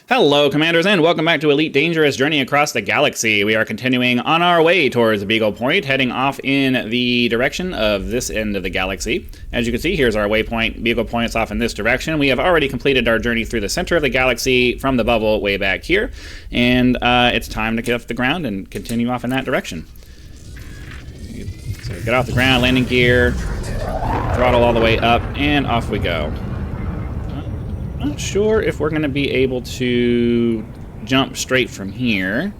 Hello, Commanders, and welcome back to Elite Dangerous Journey Across the Galaxy. We are continuing on our way towards Beagle Point, heading off in the direction of this end of the galaxy. As you can see, here's our waypoint. Beagle Point is off in this direction. We have already completed our journey through the center of the galaxy from the bubble way back here, and it's time to get off the ground and continue off in that direction. So get off the ground, landing gear, throttle all the way up, and off we go. Not sure if we're going to be able to jump straight from here.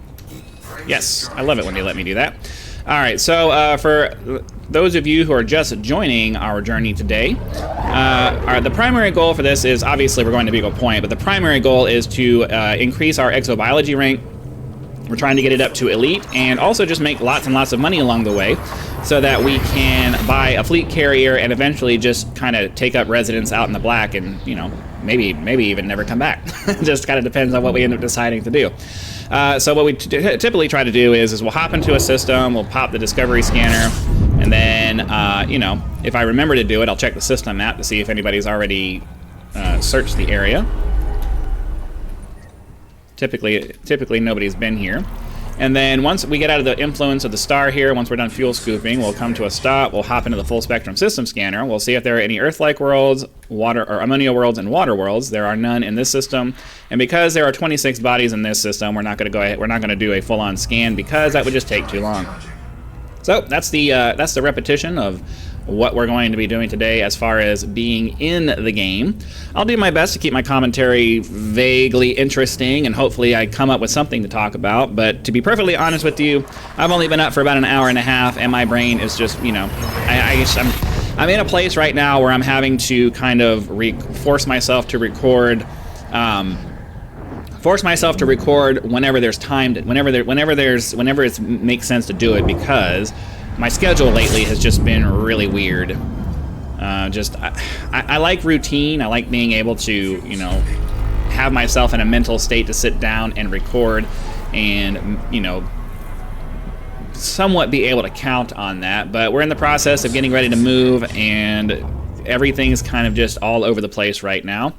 Yes, I love it when they let me do that. All right, so for those of you who are just joining our journey today, the primary goal for this is, obviously we're going to Beagle Point, but the primary goal is to increase our exobiology rank. We're trying to get it up to elite and also just make lots and lots of money along the way so that we can buy a fleet carrier and eventually just kind of take up residence out in the black and, you know, maybe even never come back. Just kind of depends on what we end up deciding to do. So what we typically try to do is we'll hop into a system, we'll pop the discovery scanner, and then, you know, if I remember to do it, I'll check the system map to see if anybody's already searched the area. Typically nobody's been here. And then once we get out of the influence of the star here, once we're done fuel scooping, we'll come to a stop, we'll hop into the full spectrum system scanner, we'll see if there are any Earth-like worlds, water or ammonia worlds, and water worlds. There are none in this system. And because there are 26 bodies in this system, we're not going to do a full-on scan because that would just take too long. So that's the repetition of what we're going to be doing today as far as being in the game. I'll do my best to keep my commentary vaguely interesting, and hopefully I come up with something to talk about. But to be perfectly honest with you, I've only been up for about an hour and a half, and my brain is just, you know, I'm in a place right now where I'm having to kind of force myself to record. Whenever there's time, whenever it makes sense to do it, because my schedule lately has just been really weird. I like routine. I like being able to, you know, have myself in a mental state to sit down and record and, you know, somewhat be able to count on that. But we're in the process of getting ready to move, and everything's kind of just all over the place right now.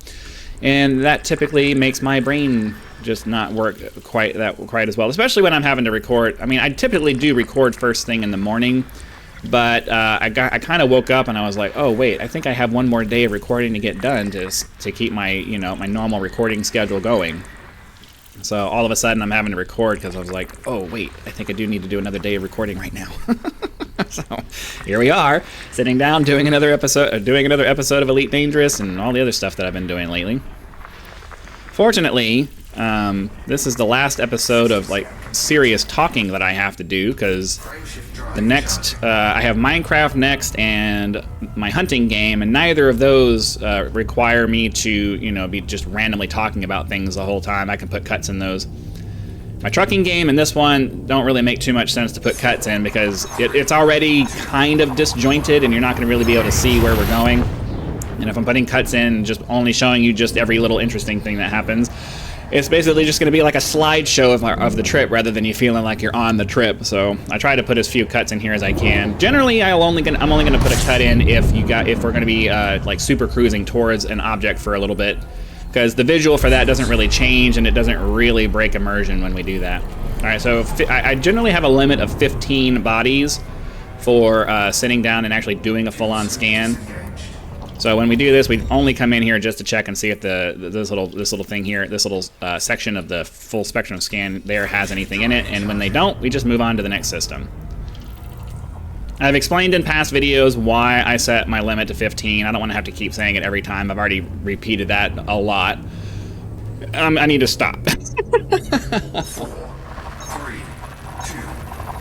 And that typically makes my brain just not work quite as well, especially when I'm having to record. I mean, I typically do record first thing in the morning, but I kind of woke up and I was like, oh wait, I think I have one more day of recording to get done to keep my, you know, my normal recording schedule going. So all of a sudden I'm having to record because I was like, oh wait, I think I do need to do another day of recording right now. So here we are, sitting down doing another episode of Elite Dangerous and all the other stuff that I've been doing lately. Fortunately, this is the last episode of like serious talking that I have to do, because the next I have Minecraft next and my hunting game, and neither of those require me to, you know, be just randomly talking about things the whole time. I can put cuts in those. My trucking game and this one don't really make too much sense to put cuts in because it's already kind of disjointed and you're not going to really be able to see where we're going. And if I'm putting cuts in, just only showing you just every little interesting thing that happens, it's basically just going to be like a slideshow of the trip rather than you feeling like you're on the trip. So I try to put as few cuts in here as I can. Generally, I'm only going to put a cut in if we're going to be like super cruising towards an object for a little bit, because the visual for that doesn't really change and it doesn't really break immersion when we do that. All right, so I generally have a limit of 15 bodies for sitting down and actually doing a full-on scan. So when we do this, we only come in here just to check and see if this little thing here, this little section of the full spectrum scan there has anything in it, and when they don't, we just move on to the next system. I've explained in past videos why I set my limit to 15. I don't want to have to keep saying it every time. I've already repeated that a lot. I need to stop.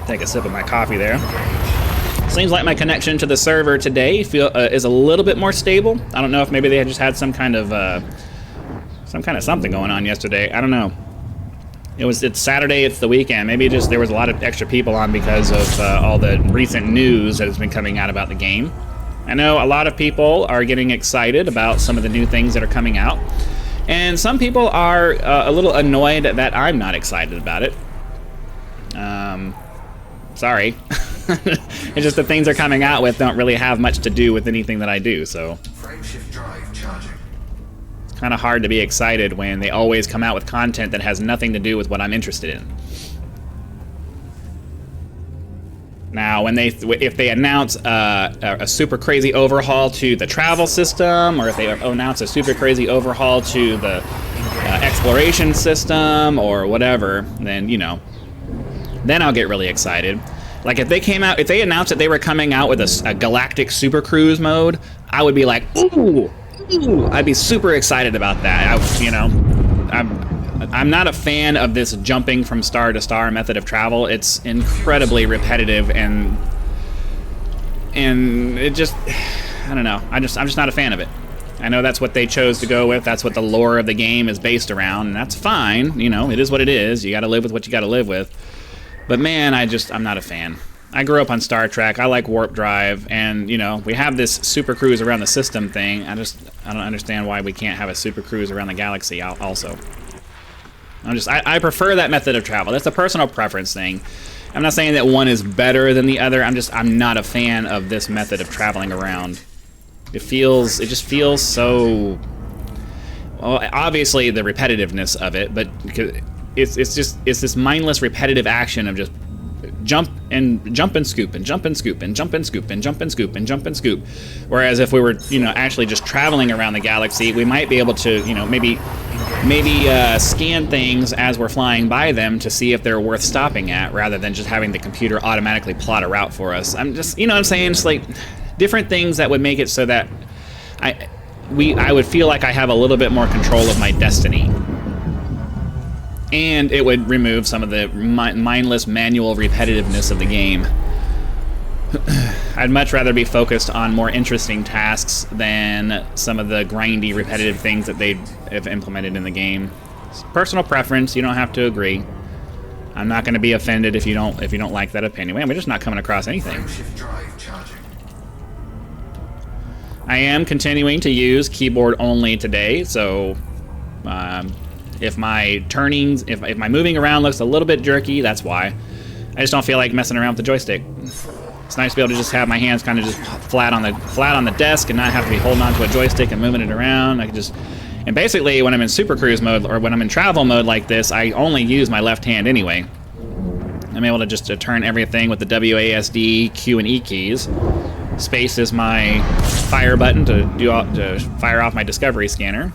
Take a sip of my coffee there. Seems like my connection to the server today is a little bit more stable. I don't know if maybe they just had some kind of something going on yesterday. I don't know. It's Saturday, it's the weekend. Maybe just there was a lot of extra people on because of all the recent news that has been coming out about the game. I know a lot of people are getting excited about some of the new things that are coming out, and some people are a little annoyed that I'm not excited about it. Sorry. It's just the things they're coming out with don't really have much to do with anything that I do, so. Kind of hard to be excited when they always come out with content that has nothing to do with what I'm interested in. Now, if they announce a super crazy overhaul to the travel system, or if they announce a super crazy overhaul to the exploration system, or whatever, then, you know, then I'll get really excited. Like, if they announced that they were coming out with a galactic super cruise mode, I would be like, ooh, I'd be super excited about that. I'm not a fan of this jumping from star to star method of travel. It's incredibly repetitive, and it just, I don't know. I'm just not a fan of it. I know that's what they chose to go with. That's what the lore of the game is based around, and that's fine. You know, it is what it is. You got to live with what you got to live with. But man, I'm not a fan. I grew up on Star Trek. I like warp drive, and you know, we have this super cruise around the system thing. I don't understand why we can't have a super cruise around the galaxy also. I prefer that method of travel. That's a personal preference thing. I'm not saying that one is better than the other. I'm not a fan of this method of traveling around. It just feels so, well, obviously the repetitiveness of it, but it's this mindless repetitive action of just jump and scoop and jump and scoop and jump and scoop and jump and scoop and jump and scoop. Whereas if we were, you know, actually just traveling around the galaxy, we might be able to, you know, maybe scan things as we're flying by them to see if they're worth stopping at, rather than just having the computer automatically plot a route for us. I'm just, you know what I'm saying? Just like different things that would make it so that I would feel like I have a little bit more control of my destiny. And it would remove some of the mindless manual repetitiveness of the game. I'd much rather be focused on more interesting tasks than some of the grindy, repetitive things that they have implemented in the game. It's personal preference. You don't have to agree. I'm not going to be offended if you don't like that opinion. We're just not coming across anything. I am continuing to use keyboard only today, so if my turnings, if my moving around looks a little bit jerky, that's why. I just don't feel like messing around with the joystick. It's nice to be able to just have my hands kind of just flat on the desk and not have to be holding onto a joystick and moving it around. I can just, and basically when I'm in Super Cruise mode or when I'm in travel mode like this, I only use my left hand anyway. I'm able to just turn everything with the WASD, Q, and E keys. Space is my fire button to fire off my Discovery scanner.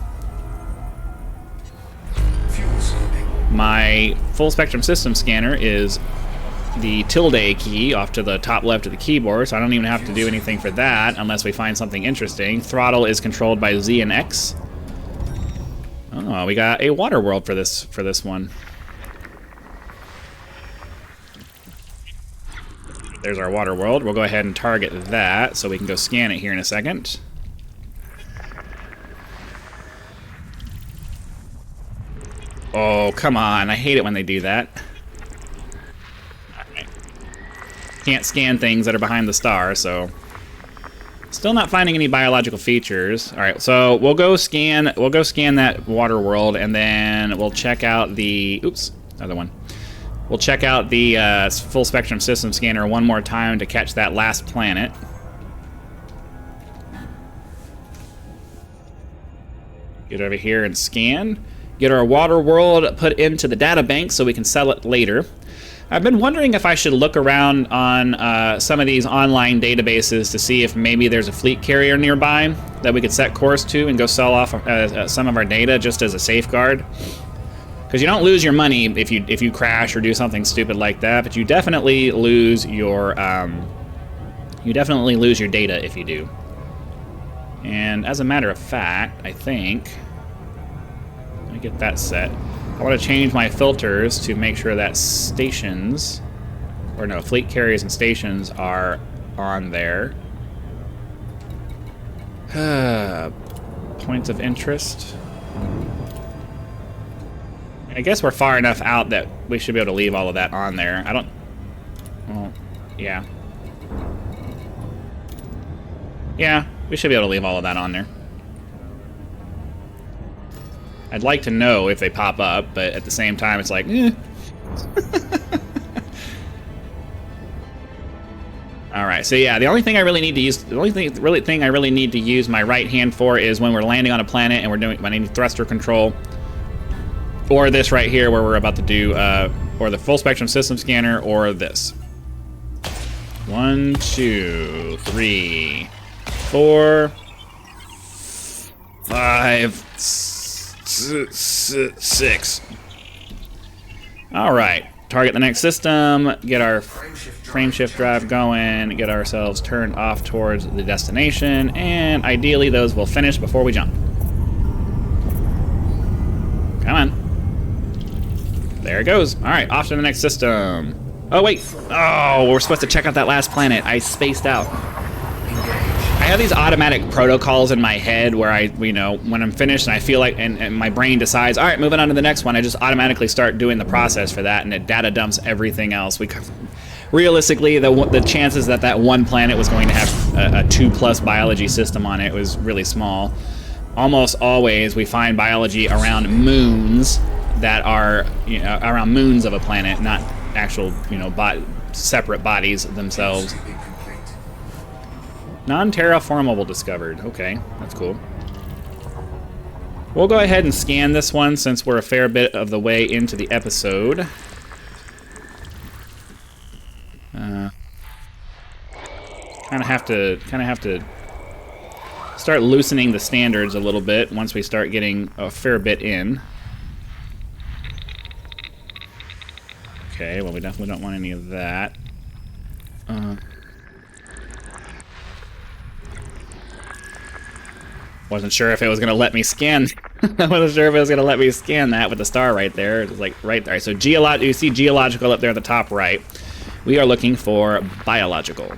My full spectrum system scanner is the tilde key off to the top left of the keyboard, so I don't even have to do anything for that unless we find something interesting. Throttle is controlled by Z and X. Oh, we got a water world for this one. There's our water world. We'll go ahead and target that so we can go scan it here in a second. Oh, come on. I hate it when they do that. Alright. Can't scan things that are behind the star, so... Still not finding any biological features. Alright, so we'll go scan that water world, and then we'll check out the... Oops, another one. We'll check out the full spectrum system scanner one more time to catch that last planet. Get over here and scan. Get our water world put into the data bank so we can sell it later. I've been wondering if I should look around on some of these online databases to see if maybe there's a fleet carrier nearby that we could set course to and go sell off some of our data just as a safeguard. Because you don't lose your money if you crash or do something stupid like that, but you definitely lose your data if you do. And as a matter of fact, I think, let me get that set. I want to change my filters to make sure that stations, or no, fleet carriers and stations are on there. Points of interest. I guess we're far enough out that we should be able to leave all of that on there. I don't... Well, yeah. Yeah, we should be able to leave all of that on there. I'd like to know if they pop up, but at the same time, it's like, eh. All right, so yeah, the only thing I really need to use, the only thing I really need to use my right hand for is when we're landing on a planet and we're doing, when I need thruster control, or this right here where we're about to do, or the full spectrum system scanner, or this. 1, 2, 3, 4, 5, 6. All right, target the next system, get our frameshift drive going, get ourselves turned off towards the destination, and ideally those will finish before we jump. Come on. There it goes. All right, off to the next system. Oh, wait. Oh, we're supposed to check out that last planet. I spaced out. I have these automatic protocols in my head where I, you know, when I'm finished and I feel like, and my brain decides, all right, moving on to the next one, I just automatically start doing the process for that, and it data dumps everything else. Realistically, the chances that that one planet was going to have a 2+ biology system on it was really small. Almost always we find biology around moons that are, you know, around moons of a planet, not actual, you know, separate bodies themselves. Non-terraformable discovered. Okay, that's cool. We'll go ahead and scan this one since we're a fair bit of the way into the episode. Kind of have to start loosening the standards a little bit once we start getting a fair bit in. Okay, well, we definitely don't want any of that. Wasn't sure if it was going to let me scan. I wasn't sure if it was going to let me scan that with the star right there. It's like right there. So you see geological up there at the top right. We are looking for biological.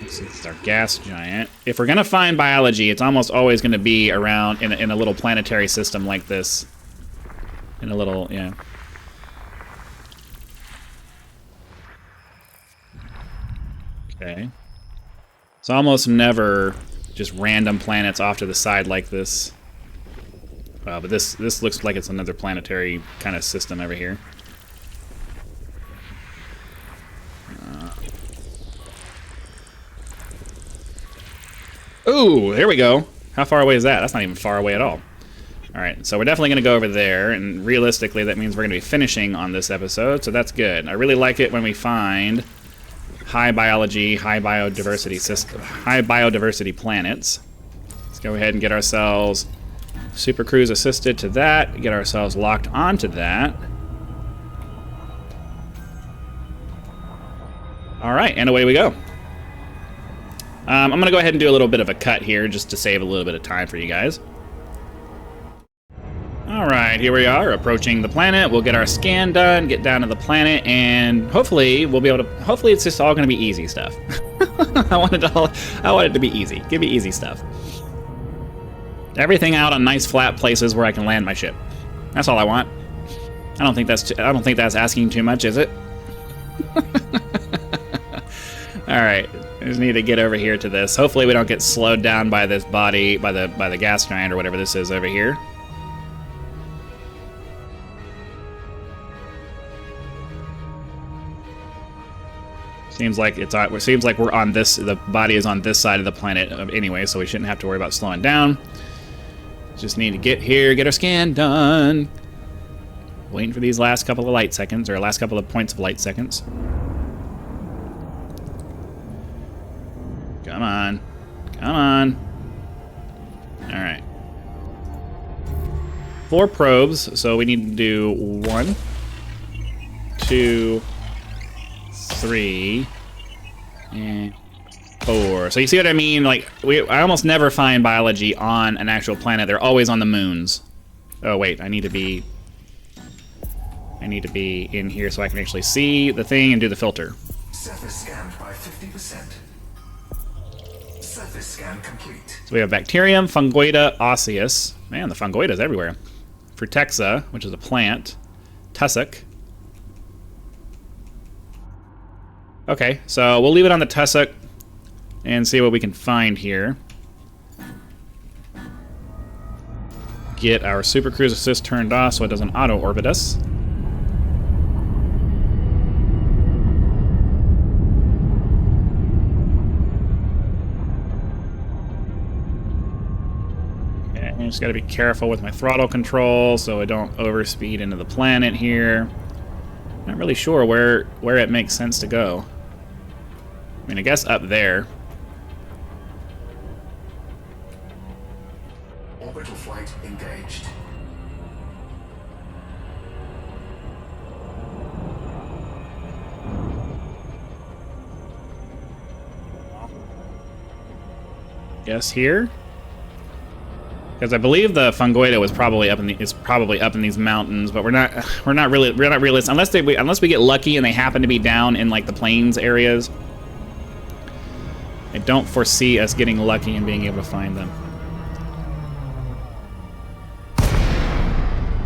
This is our gas giant. If we're going to find biology, it's almost always going to be around in a little planetary system like this. In a little, yeah. Okay. It's almost never just random planets off to the side like this. But this looks like it's another planetary kind of system over here. Ooh, there we go. How far away is that? That's not even far away at all. Alright, so we're definitely going to go over there, and realistically that means we're going to be finishing on this episode, so that's good. I really like it when we find high biology, high biodiversity planets. Let's go ahead and get ourselves Super Cruise assisted to that, get ourselves locked onto that. Alright, and away we go. I'm going to go ahead and do a little bit of a cut here just to save a little bit of time for you guys. Alright, here we are, approaching the planet. We'll get our scan done, get down to the planet, and hopefully we'll be able to, hopefully it's just all going to be easy stuff. I want it to be easy. Give me easy stuff. Everything out on nice flat places where I can land my ship. That's all I want. I don't think that's asking too much, is it? Alright, I just need to get over here to this. Hopefully we don't get slowed down by this body, by the gas giant or whatever this is over here. Seems like we're on this. The body is on this side of the planet anyway, so we shouldn't have to worry about slowing down. Just need to get here, get our scan done. Waiting for these last couple of light seconds, or last couple of points of light seconds. Come on, come on. All right. 4 probes, so we need to do 1, 2, 3, and 4. So you see what I mean? Like, I almost never find biology on an actual planet. They're always on the moons. Oh wait, I need to be in here so I can actually see the thing and do the filter. Surface scanned by 50%. Surface scan complete. So we have bacterium, fungoida, osseous. Man, the fungoida's everywhere. Frutexa, which is a plant. Tussock. Okay, so we'll leave it on the tussock and see what we can find here. Get our Super Cruise Assist turned off so it doesn't auto-orbit us. I just gotta be careful with my throttle control so I don't overspeed into the planet here. Not really sure where it makes sense to go. I mean, I guess up there. Orbital flight engaged. Guess here? Because I believe the Fungoida was probably up in these mountains, but we're not really unless we get lucky and they happen to be down in like the plains areas. I don't foresee us getting lucky and being able to find them.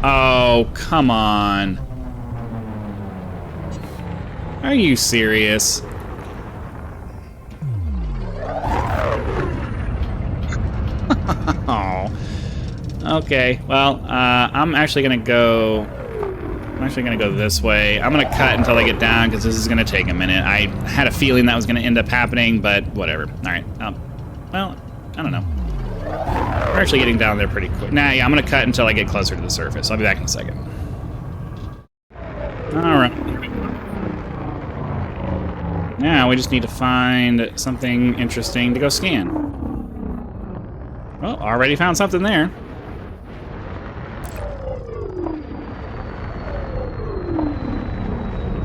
Oh, come on. Are you serious? Oh. Okay, well, I'm actually gonna go this way. I'm gonna cut until I get down because this is gonna take a minute. I had a feeling that was gonna end up happening, but whatever. All right. Well, I don't know. We're actually getting down there pretty quick. Nah, yeah, I'm gonna cut until I get closer to the surface. I'll be back in a second. All right. Now we just need to find something interesting to go scan. Well, already found something there.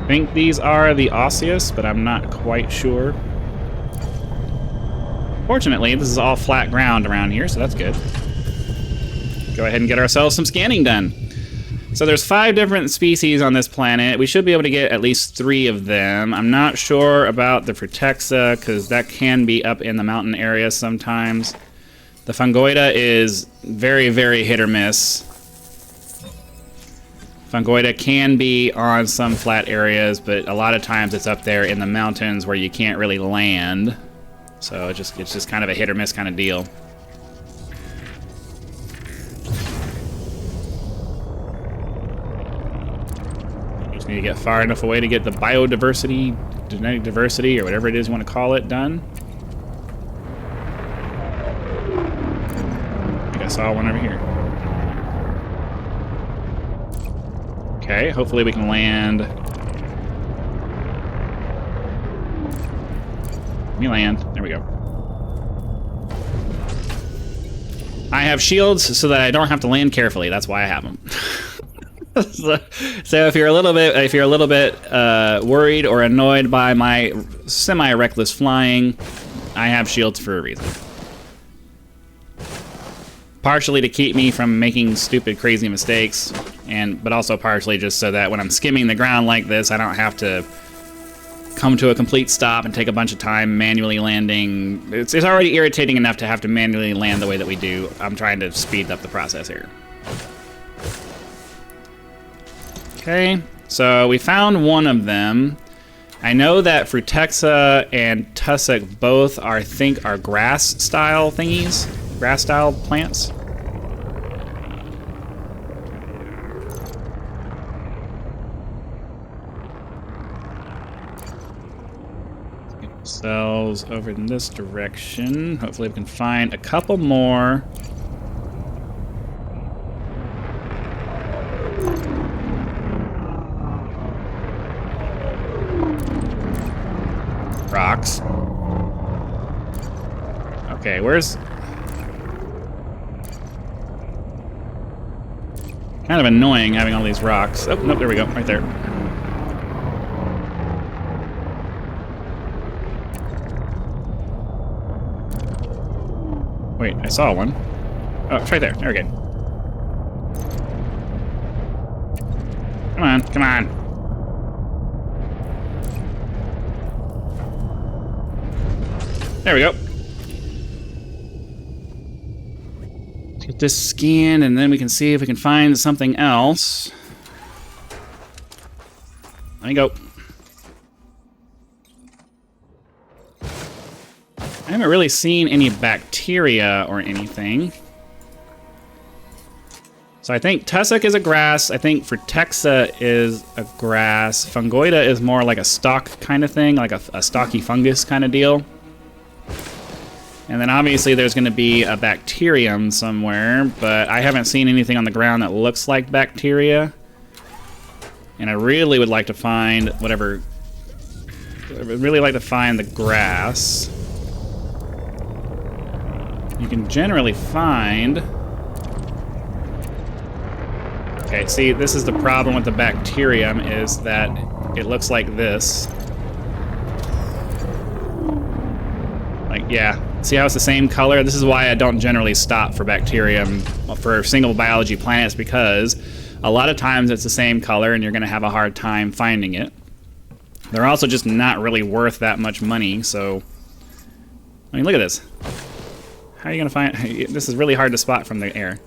I think these are the osseous, but I'm not quite sure. Fortunately, this is all flat ground around here, so that's good. Go ahead and get ourselves some scanning done. So there's 5 different species on this planet. We should be able to get at least 3 of them. I'm not sure about the Frutexa, because that can be up in the mountain area sometimes. The Fungoida is very, very hit or miss. Fungoida can be on some flat areas, but a lot of times it's up there in the mountains where you can't really land. So it's just kind of a hit or miss kind of deal. You just need to get far enough away to get the biodiversity, genetic diversity, or whatever it is you want to call it, done. I think I saw one over here. Okay, hopefully we can land. Let me land. There we go. I have shields so that I don't have to land carefully. That's why I have them. So if you're a little bit worried or annoyed by my semi-reckless flying, I have shields for a reason. Partially to keep me from making stupid, crazy mistakes, but also partially just so that when I'm skimming the ground like this, I don't have to come to a complete stop and take a bunch of time manually landing. It's already irritating enough to have to manually land the way that we do. I'm trying to speed up the process here. Okay, so we found one of them. I know that Frutexa and Tussock both are grass-style thingies. Grass-style plants. Cells over in this direction. Hopefully we can find a couple more. Rocks. Okay, where's... Kind of annoying having all these rocks. Oh, nope, there we go. Right there. Wait, I saw one. Oh, it's right there. There we go. Come on, come on. There we go. Let's get this scanned, and then we can see if we can find something else. Let me go. I haven't really seen any bacteria or anything. So I think Tussock is a grass. I think Frutexa is a grass. Fungoida is more like a stalk kind of thing, like a stocky fungus kind of deal. And then obviously there's going to be a bacterium somewhere, but I haven't seen anything on the ground that looks like bacteria. And I really would like to find whatever... I would really like to find the grass. You can generally find... Okay, see, this is the problem with the bacterium, is that it looks like this. Like, yeah. See how it's the same color? This is why I don't generally stop for bacterium for single biology planets, because a lot of times it's the same color and you're going to have a hard time finding it. They're also just not really worth that much money, so... I mean, look at this. How are you going to find... This is really hard to spot from the air.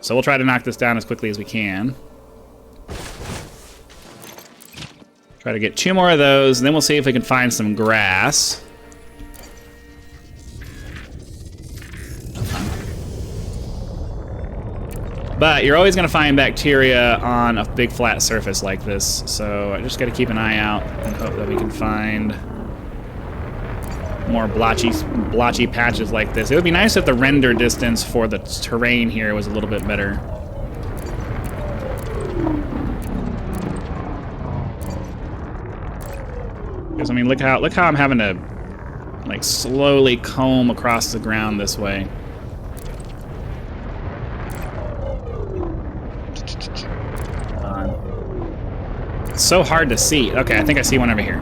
So we'll try to knock this down as quickly as we can. Try to get 2 more of those, and then we'll see if we can find some grass. But you're always going to find bacteria on a big flat surface like this, so I just got to keep an eye out and hope that we can find more blotchy patches like this. It would be nice if the render distance for the terrain here was a little bit better. Because I mean, look how I'm having to like slowly comb across the ground this way. It's so hard to see. Okay, I think I see one over here.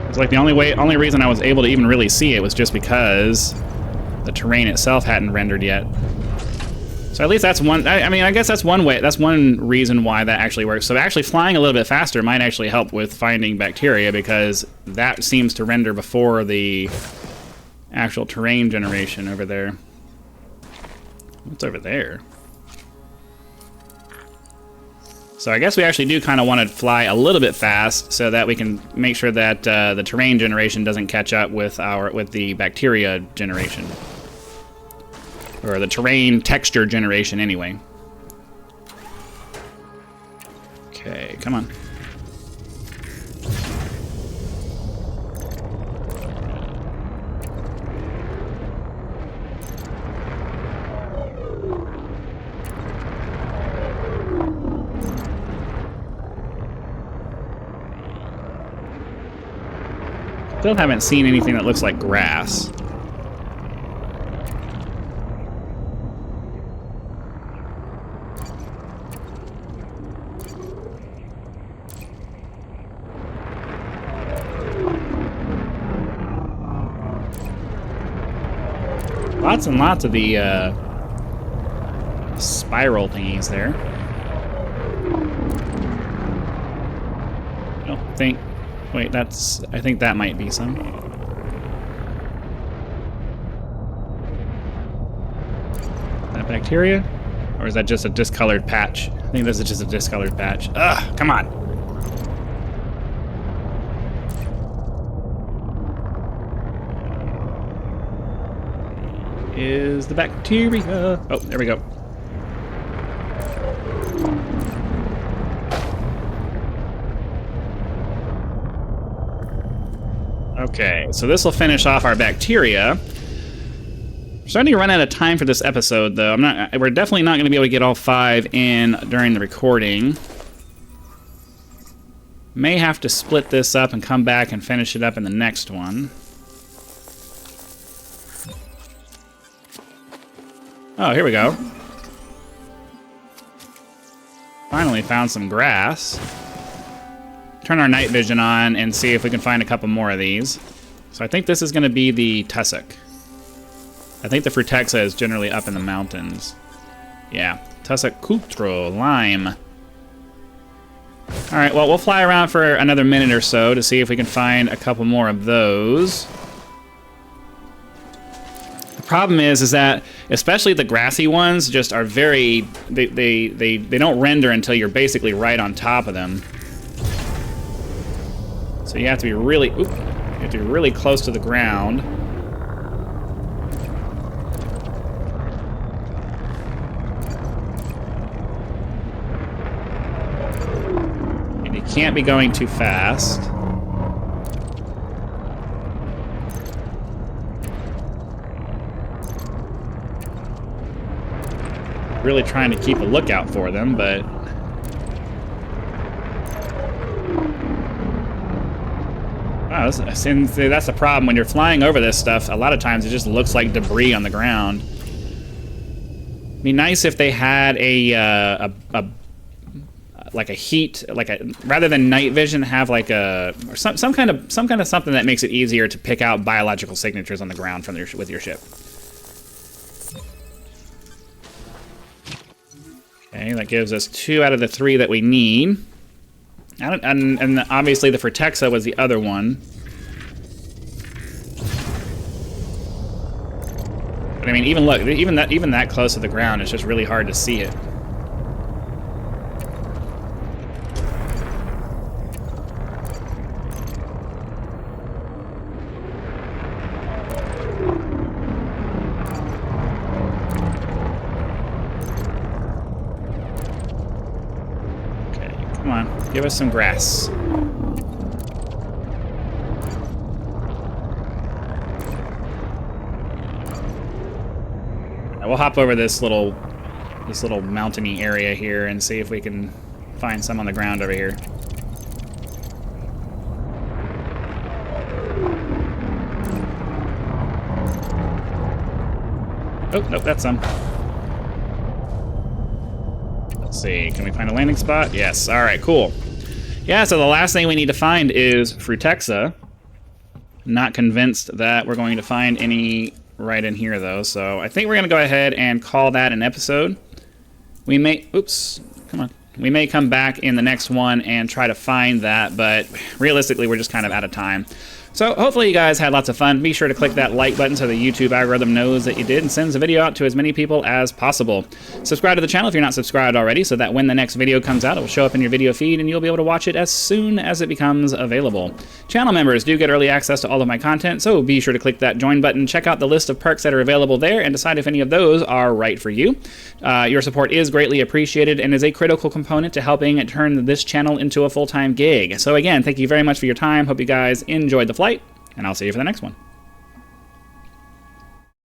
It's like the only reason I was able to even really see it was just because the terrain itself hadn't rendered yet. So at least that's one. I mean, I guess that's one way. That's one reason why that actually works. So actually flying a little bit faster might actually help with finding bacteria, because that seems to render before the actual terrain generation over there. What's over there? So I guess we actually do kind of want to fly a little bit fast so that we can make sure that the terrain generation doesn't catch up with the bacteria generation. Or the terrain texture generation, anyway. Okay, come on. Still haven't seen anything that looks like grass. Lots and lots of the spiral thingies there. I don't think... Wait, that's... I think that might be some. That bacteria? Or is that just a discolored patch? I think this is just a discolored patch. Ugh, come on! Is the bacteria... Oh, there we go. Okay, so this will finish off our bacteria. We're starting to run out of time for this episode, though. We're definitely not going to be able to get all 5 in during the recording. May have to split this up and come back and finish it up in the next one. Oh, here we go. Finally found some grass. Turn our night vision on and see if we can find a couple more of these. So I think this is going to be the tussock. I think the frutexa is generally up in the mountains. Yeah, tussock cultro, lime. Alright, well, we'll fly around for another minute or so to see if we can find a couple more of those. The problem is that especially the grassy ones just are very... They don't render until you're basically right on top of them. So you have to be really, you have to be really close to the ground. And you can't be going too fast. Really trying to keep a lookout for them, but wow, that's the problem when you're flying over this stuff. A lot of times it just looks like debris on the ground. It'd be nice if they had like a heat, rather than night vision, have like or some kind of something that makes it easier to pick out biological signatures on the ground from with your ship. Okay, that gives us 2 out of the 3 that we need. And obviously the Fortexa was the other one. But I mean, even look, even that close to the ground, it's just really hard to see it. Come on, give us some grass. We'll hop over this little mountainy area here and see if we can find some on the ground over here. Oh, nope, that's some. Let's see, can we find a landing spot? Yes, all right, cool. Yeah, so the last thing we need to find is Fortexa. Not convinced that we're going to find any right in here, though, so I think we're going to go ahead and call that an episode. We may... Oops, come on. We may come back in the next one and try to find that, but realistically, we're just kind of out of time. So hopefully you guys had lots of fun. Be sure to click that like button so the YouTube algorithm knows that you did and sends the video out to as many people as possible. Subscribe to the channel if you're not subscribed already so that when the next video comes out, it will show up in your video feed and you'll be able to watch it as soon as it becomes available. Channel members do get early access to all of my content, so be sure to click that join button, check out the list of perks that are available there, and decide if any of those are right for you. Your support is greatly appreciated and is a critical component to helping turn this channel into a full-time gig. So again, thank you very much for your time. Hope you guys enjoyed the flight, and I'll see you for the next one.